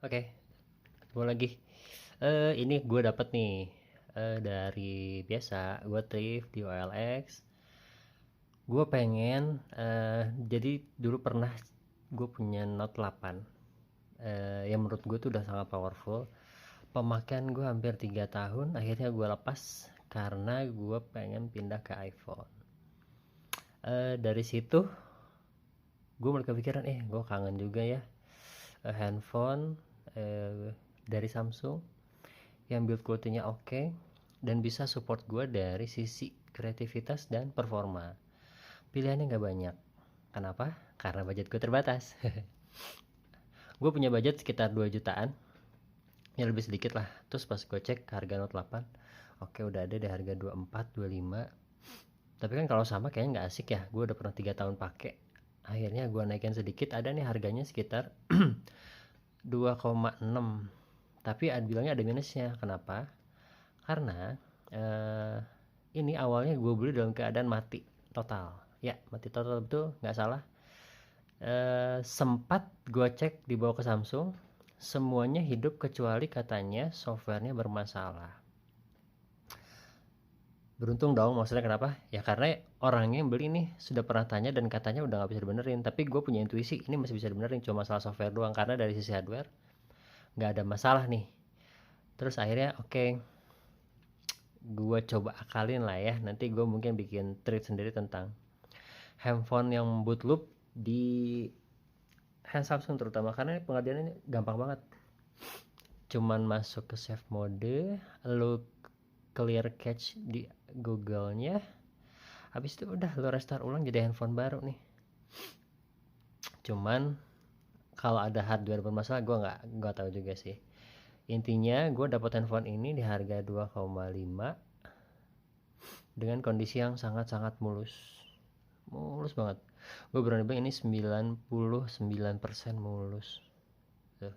Oke, gue lagi. Ini gue dapet nih dari biasa gue thrift di OLX. Gue pengen jadi dulu pernah gue punya Note 8 yang menurut gue tuh udah sangat powerful. Pemakaian gue hampir 3 tahun, akhirnya gue lepas karena gue pengen pindah ke iPhone. Dari situ gue mulai kepikiran, gue kangen juga ya handphone dari Samsung yang build quality-nya oke dan bisa support gue dari sisi kreativitas dan performa. Pilihannya nggak banyak. Kenapa? Karena budget gue terbatas. Gue punya budget sekitar 2 jutaan, ya lebih sedikit lah. Terus pas gue cek harga Note 8, oke udah ada di harga 24, 25. Tapi kan kalau sama kayaknya nggak asik ya. Gue udah pernah 3 tahun pakai. Akhirnya gue naikin sedikit, ada nih harganya sekitar 2,6. Tapi bilangnya ada minusnya. Kenapa? Karena ini awalnya gue beli dalam keadaan mati total. Ya, mati total, betul, nggak salah. Sempat gue cek dibawa ke Samsung, semuanya hidup kecuali katanya softwarenya bermasalah. Beruntung dong, maksudnya kenapa? Ya karena orangnya yang beli nih sudah pernah tanya dan katanya udah nggak bisa dibenerin. Tapi gue punya intuisi ini masih bisa dibenerin, cuma masalah software doang. Karena dari sisi hardware nggak ada masalah nih. Terus akhirnya oke, gue coba akalin lah ya. Nanti gue mungkin bikin thread sendiri tentang handphone yang boot loop di hand Samsung terutama, karena pengerjaannya gampang banget. Cuman masuk ke save mode, lu clear cache di Google-nya, habis itu udah lu restart ulang jadi handphone baru nih. Cuman kalau ada hardware bermasalah gue nggak tahu juga sih. Intinya gue dapat handphone ini di harga 2,5 dengan kondisi yang sangat-sangat mulus banget. Gue berani bilang ini 99% mulus. Tuh.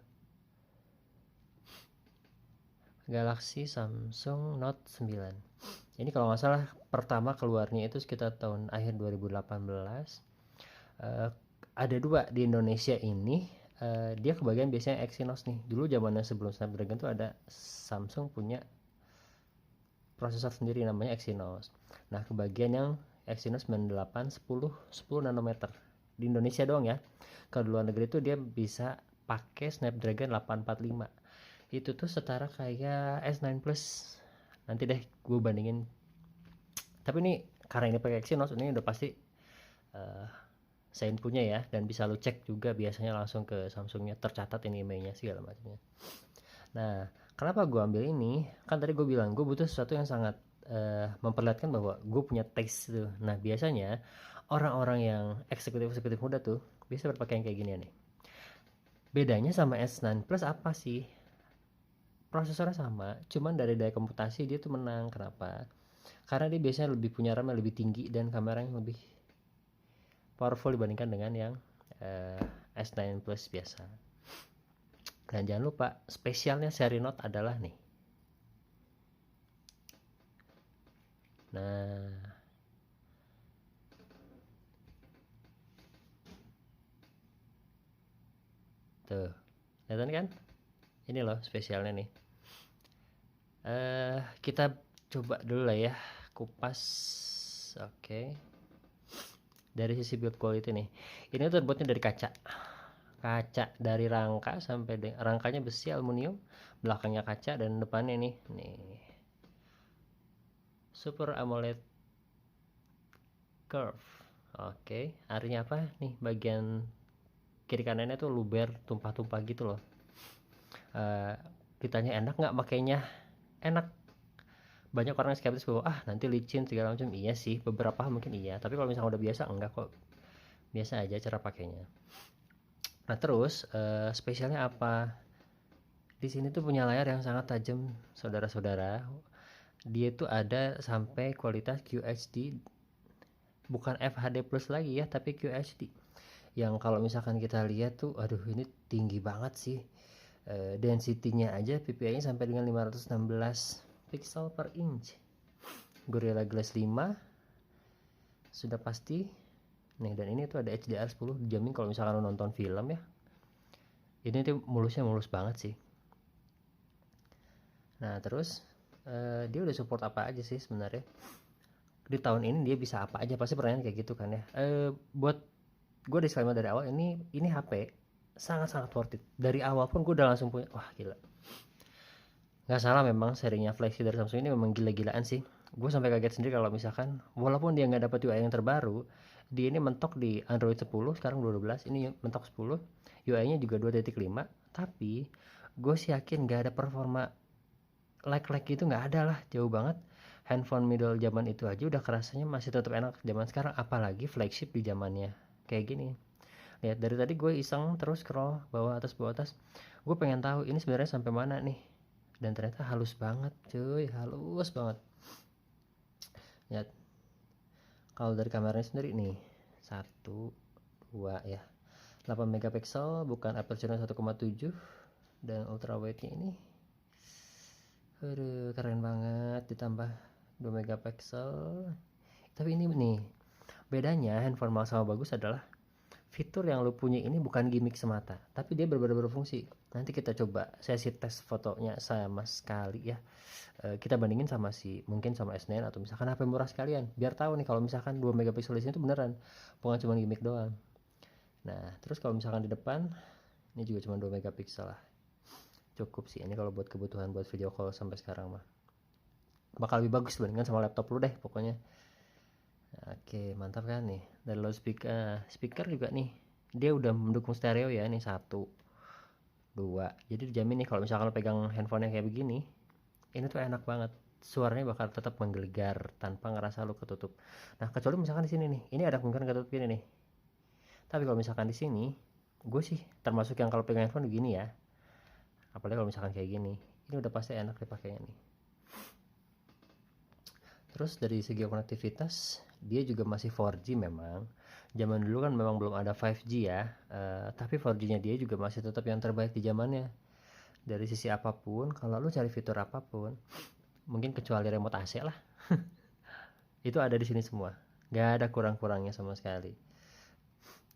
Galaxy Samsung Note 9. Ini kalau nggak salah pertama keluarnya itu sekitar tahun akhir 2018. Ada dua di Indonesia ini. Dia kebagian biasanya Exynos nih. Dulu zamannya sebelum Snapdragon tuh ada Samsung punya prosesor sendiri namanya Exynos. Nah, kebagian yang Exynos 98 10 nanometer di Indonesia doang ya. Kalau di luar negeri tuh dia bisa pakai Snapdragon 845. Itu tuh setara kayak S9 Plus. Nanti deh gue bandingin. Tapi ini karena ini pakai Exynos, ini udah pasti saya punya ya, dan bisa lu cek juga biasanya langsung ke Samsungnya, tercatat ini emailnya segala macamnya. Nah, kenapa gue ambil ini? Kan tadi gue bilang gue butuh sesuatu yang sangat memperlihatkan bahwa gue punya taste tuh. Nah, biasanya orang-orang yang eksekutif muda tuh biasa berpakaian kayak gini nih. Bedanya sama S9 Plus apa sih? Prosesornya sama, cuman dari daya komputasi dia tuh menang. Kenapa? Karena dia biasanya lebih punya RAM yang lebih tinggi dan kamera yang lebih powerful dibandingkan dengan yang S9 Plus biasa. Dan jangan lupa spesialnya seri Note adalah nih. Nah, tuh, kelihatan kan? Ini loh spesialnya nih. Kita coba dulu lah ya, kupas. Oke. Dari sisi build quality nih, ini terbuatnya dari kaca dari rangka sampai rangkanya besi aluminium, belakangnya kaca, dan depannya nih Super AMOLED curve. Oke, artinya apa nih? Bagian kiri kanannya tuh luber, tumpah-tumpah gitu loh. Ditanya enak nggak makainya? Enak. Banyak orang yang skeptis bahwa nanti licin segala macam. Iya sih, beberapa mungkin iya, tapi kalau misalnya udah biasa enggak kok, biasa aja cara pakainya. Nah terus spesialnya apa? Di sini tuh punya layar yang sangat tajam, saudara-saudara. Dia tuh ada sampai kualitas QHD, bukan FHD plus lagi ya, tapi QHD. Yang kalau misalkan kita lihat tuh, aduh ini tinggi banget sih. Density-nya aja PPI-nya sampai dengan 516 pixel per inch. Gorilla Glass 5 sudah pasti nih, dan ini tuh ada HDR10, dijamin kalau misalkan nonton film ya Ini tuh mulus banget sih. Nah terus dia udah support apa aja sih sebenarnya di tahun ini, dia bisa apa aja, pasti pertanyaan kayak gitu kan ya. Buat gue disclaimer dari awal, ini HP sangat worth it. Dari awal pun gue udah langsung punya, wah gila. Nggak salah memang serinya flagship dari Samsung ini memang gila-gilaan sih. Gue sampai kaget sendiri kalau misalkan walaupun dia nggak dapat UI yang terbaru, dia ini mentok di Android 10, sekarang 12, ini mentok 10, UI-nya juga 2.5, tapi gue sih yakin nggak ada performa lag gitu, nggak ada lah, jauh banget. Handphone middle zaman itu aja udah kerasanya masih tetap enak zaman sekarang, apalagi flagship di zamannya kayak gini. Lihat dari tadi gue iseng terus scroll bawah atas, gue pengen tahu ini sebenarnya sampai mana nih, dan ternyata halus banget cuy, halus banget. Lihat kalau dari kameranya sendiri nih, 1 2 ya, 8 megapiksel, bukan aperture 1,7, dan ultra wide nya ini aduh keren banget, ditambah 2 megapiksel. Tapi ini nih bedanya handphone mahal sama bagus adalah fitur yang lu punya ini bukan gimmick semata, tapi dia benar-benar berfungsi. Nanti kita coba sesi tes fotonya sama sekali ya. Kita bandingin sama mungkin sama S9 atau misalkan HP murah sekalian, biar tahu nih kalau misalkan 2 megapiksel di sini tuh beneran, bukan cuma gimmick doang. Nah terus kalau misalkan di depan ini juga cuma 2 megapiksel lah, cukup sih ini kalau buat kebutuhan buat video call sampai sekarang mah. Bakal lebih bagus dibandingkan sama laptop lu deh pokoknya. Oke mantap kan nih. Dari speaker juga nih, dia udah mendukung stereo ya, nih 1 2, jadi dijamin nih kalau misalkan lo pegang handphonenya kayak begini, ini tuh enak banget, suaranya bakal tetap menggelegar tanpa ngerasa lo ketutup. Nah kecuali misalkan di sini nih, ini ada kemungkinan ketutup gini nih, tapi kalau misalkan di sini, gue sih termasuk yang kalau pegang handphone begini ya, apalagi kalau misalkan kayak gini, ini udah pasti enak dipakainya nih. Terus dari segi konektivitas, dia juga masih 4G memang. Zaman dulu kan memang belum ada 5G ya, tapi 4G-nya dia juga masih tetap yang terbaik di zamannya. Dari sisi apapun, kalau lu cari fitur apapun, mungkin kecuali remote AC lah, itu ada di sini semua. Gak ada kurang-kurangnya sama sekali.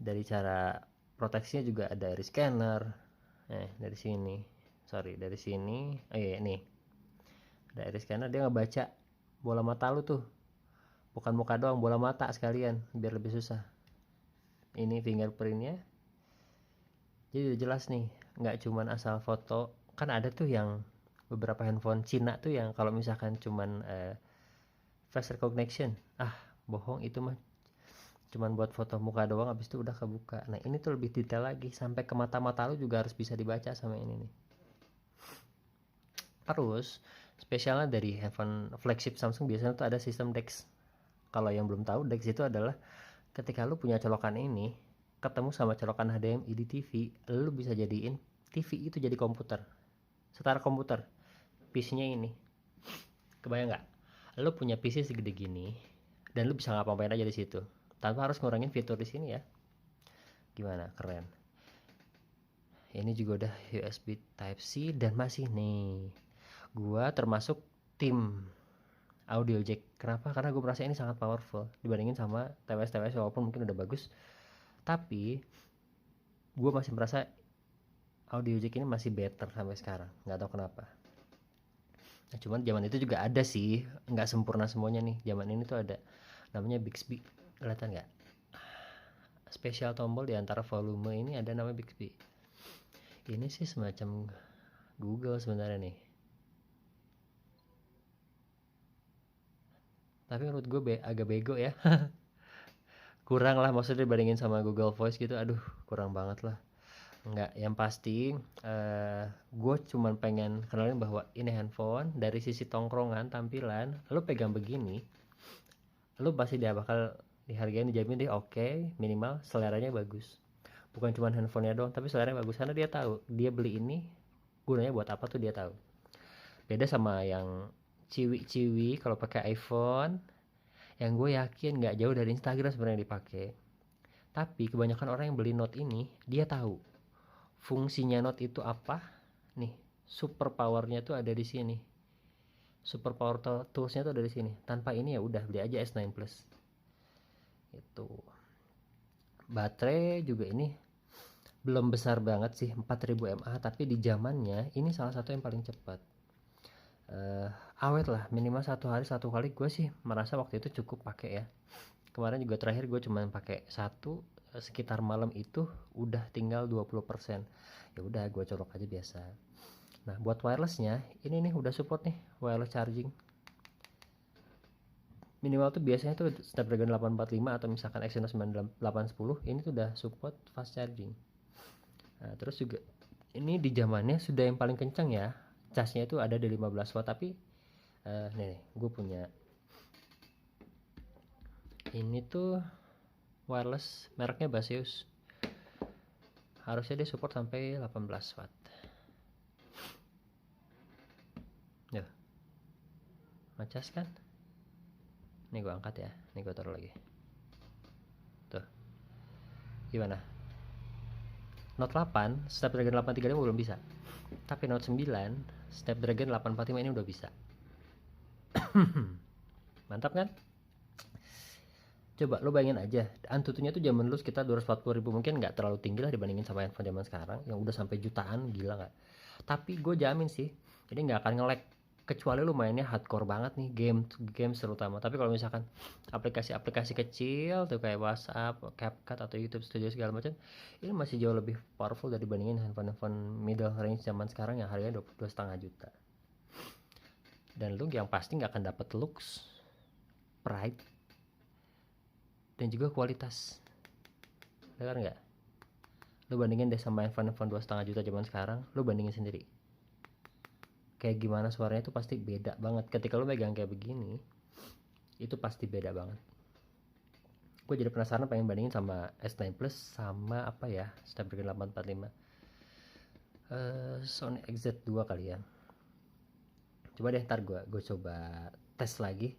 Dari cara proteksinya juga ada iris scanner. Dari sini, oh iya nih, ada iris scanner, dia ngebaca bola mata lu tuh, bukan muka doang, bola mata sekalian biar lebih susah. Ini fingerprintnya, jadi udah jelas nih, nggak cuman asal foto. Kan ada tuh yang beberapa handphone Cina tuh yang kalau misalkan cuman face recognition, bohong itu mah, cuman buat foto muka doang habis itu udah kebuka. Nah ini tuh lebih detail lagi, sampai ke mata-mata lu juga harus bisa dibaca sama ini nih. Terus spesialnya dari handphone flagship Samsung biasanya tuh ada sistem DeX. Kalau yang belum tahu, DeX itu adalah ketika lu punya colokan ini ketemu sama colokan HDMI di TV, lu bisa jadiin TV itu jadi komputer, setara komputer. PC-nya ini, kebayang nggak? Lu punya PC segede gini dan lu bisa ngapa-ngapain aja di situ tanpa harus ngurangin fitur di sini ya. Gimana, keren. Ini juga udah USB Type-C dan masih nih, gua termasuk tim audio jack. Kenapa? Karena gue merasa ini sangat powerful dibandingin sama TWS walaupun mungkin udah bagus, tapi gue masih merasa audio jack ini masih better sampai sekarang, nggak tahu kenapa. Nah, cuman zaman itu juga ada sih, nggak sempurna semuanya nih. Zaman ini tuh ada namanya Bixby, kelihatan nggak? Spesial tombol di antara volume ini ada namanya Bixby. Ini sih semacam Google sebenarnya nih, tapi menurut gue agak bego ya. Kurang lah, maksudnya dibandingin sama Google Voice gitu, aduh kurang banget lah. Enggak, yang pasti gue cuman pengen kenalin bahwa ini handphone dari sisi tongkrongan, tampilan, lu pegang begini, lu pasti dia bakal dihargain, dijamin deh oke, minimal seleranya bagus. Bukan cuma handphonenya doang, tapi seleranya bagus, karena dia tahu dia beli ini gunanya buat apa tuh, dia tahu. Beda sama yang ciwi-ciwi kalau pakai iPhone, yang gue yakin nggak jauh dari Instagram sebenarnya dipakai. Tapi kebanyakan orang yang beli Note ini, dia tahu fungsinya Note itu apa. Nih, super powernya tuh ada di sini. Super power toolsnya tuh ada di sini. Tanpa ini ya udah beli aja S9 Plus. Itu. Baterai juga ini belum besar banget sih 4000 mAh, tapi di zamannya ini salah satu yang paling cepat. Awet lah, minimal 1 hari 1 kali. Gue sih merasa waktu itu cukup pakai ya. Kemarin juga terakhir gue cuma pakai satu, sekitar malam itu udah tinggal 20%. Ya udah gue colok aja biasa. Nah buat wirelessnya ini nih udah support nih wireless charging. Minimal tuh biasanya tuh Snapdragon 845 atau misalkan Exynos 9810 ini tuh udah support fast charging. Nah, terus juga ini di zamannya sudah yang paling kencang ya, casnya itu ada di 15 watt. Tapi nih gue punya ini tuh wireless mereknya Baseus, harusnya dia support sampai 18 watt. Tuh, ngecas kan. Ini gue angkat ya, ini gue taruh lagi. Tuh, gimana? Note 8 Snapdragon 835 belum bisa, tapi Note 9 Snapdragon 845 ini udah bisa. Mantap kan? Coba lo bayangin aja, Antutunya tuh zaman dulu sekitar 240.000, mungkin nggak terlalu tinggi lah dibandingin sama handphone zaman sekarang yang udah sampai jutaan, gila nggak? Tapi gue jamin sih, ini nggak akan nge-lag kecuali lu mainnya hardcore banget nih, game terutama. Tapi kalau misalkan aplikasi-aplikasi kecil tuh kayak WhatsApp, CapCut atau YouTube Studio segala macam, ini masih jauh lebih powerful dari dibandingin handphone middle range zaman sekarang yang harganya 22,5 juta. Dan lu yang pasti nggak akan dapet looks, pride, dan juga kualitas. Dengar nggak? Lu bandingin deh sama handphone 2,5 juta zaman sekarang, lu bandingin sendiri. Kayak gimana suaranya itu pasti beda banget. Ketika lu megang kayak begini, itu pasti beda banget. Gue jadi penasaran pengen bandingin sama S9 Plus sama apa ya, Snapdragon 845. Sony XZ2 kali ya. Coba deh ntar gue coba tes lagi.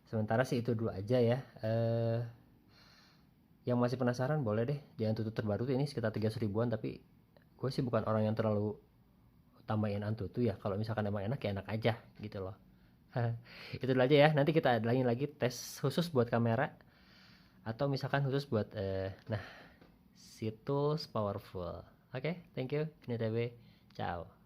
Sementara sih itu dulu aja ya. Yang masih penasaran boleh deh di Antutu terbaru tuh, ini sekitar 300 ribuan, tapi gue sih bukan orang yang terlalu tambahin Antutu ya. Kalau misalkan emang enak ya enak aja gitu loh. Itu dulu aja ya. Nanti kita adain lagi tes khusus buat kamera atau misalkan khusus buat nah si tools powerful. Oke, thank you. Ini TB. Ciao.